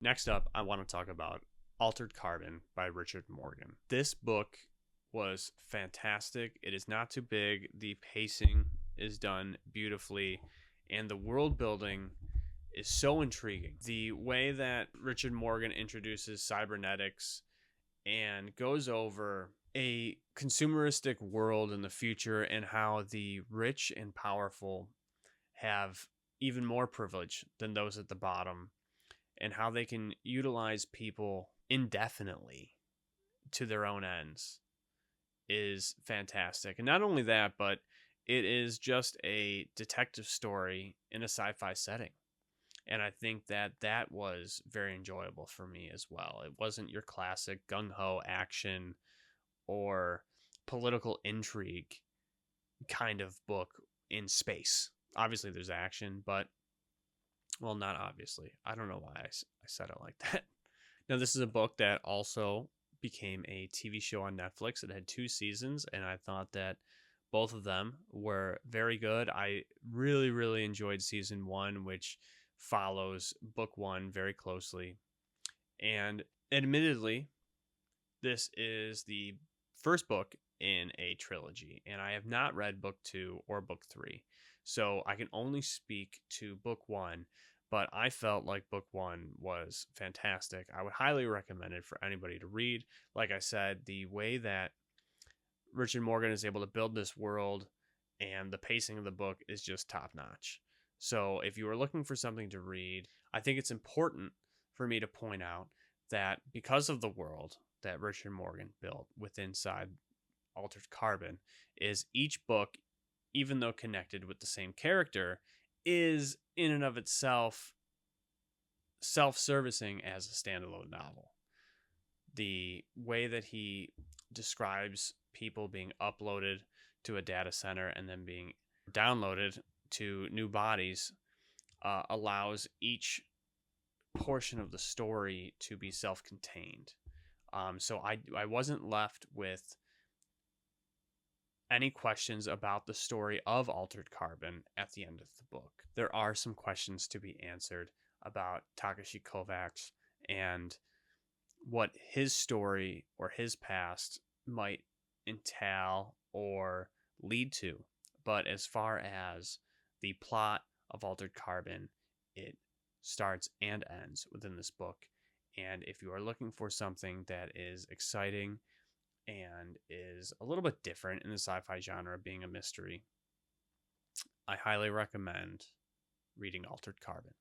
Next up, I want to talk about Altered Carbon by Richard Morgan. This book was fantastic. It is not too big. The pacing is done beautifully, and the world building is so intriguing. The way that Richard Morgan introduces cybernetics and goes over a consumeristic world in the future and how the rich and powerful have even more privilege than those at the bottom, and how they can utilize people indefinitely to their own ends is fantastic. And not only that, but it is just a detective story in a sci-fi setting. And I think that that was very enjoyable for me as well. It wasn't your classic gung-ho action or political intrigue kind of book in space. Obviously there's action, but well, not obviously. I don't know why I said it like that. Now, this is a book that also became a TV show on Netflix. It had 2 seasons, and I thought that both of them were very good. I really, really enjoyed season 1, which follows book 1 very closely. And admittedly, this is the first book in a trilogy, and I have not read book 2 or book 3. So I can only speak to book 1, but I felt like book 1 was fantastic. I would highly recommend it for anybody to read. Like I said, the way that Richard Morgan is able to build this world and the pacing of the book is just top notch. So if you are looking for something to read, I think it's important for me to point out that because of the world that Richard Morgan built within Altered Carbon, is each book, even though connected with the same character, is in and of itself self-servicing as a standalone novel. The way that he describes people being uploaded to a data center and then being downloaded to new bodies allows each portion of the story to be self-contained. So I wasn't left with any questions about the story of Altered Carbon at the end of the book. There are some questions to be answered about Takashi Kovacs and what his story or his past might entail or lead to. But as far as the plot of Altered Carbon, it starts and ends within this book. And if you are looking for something that is exciting and is a little bit different in the sci-fi genre, being a mystery, I highly recommend reading Altered Carbon.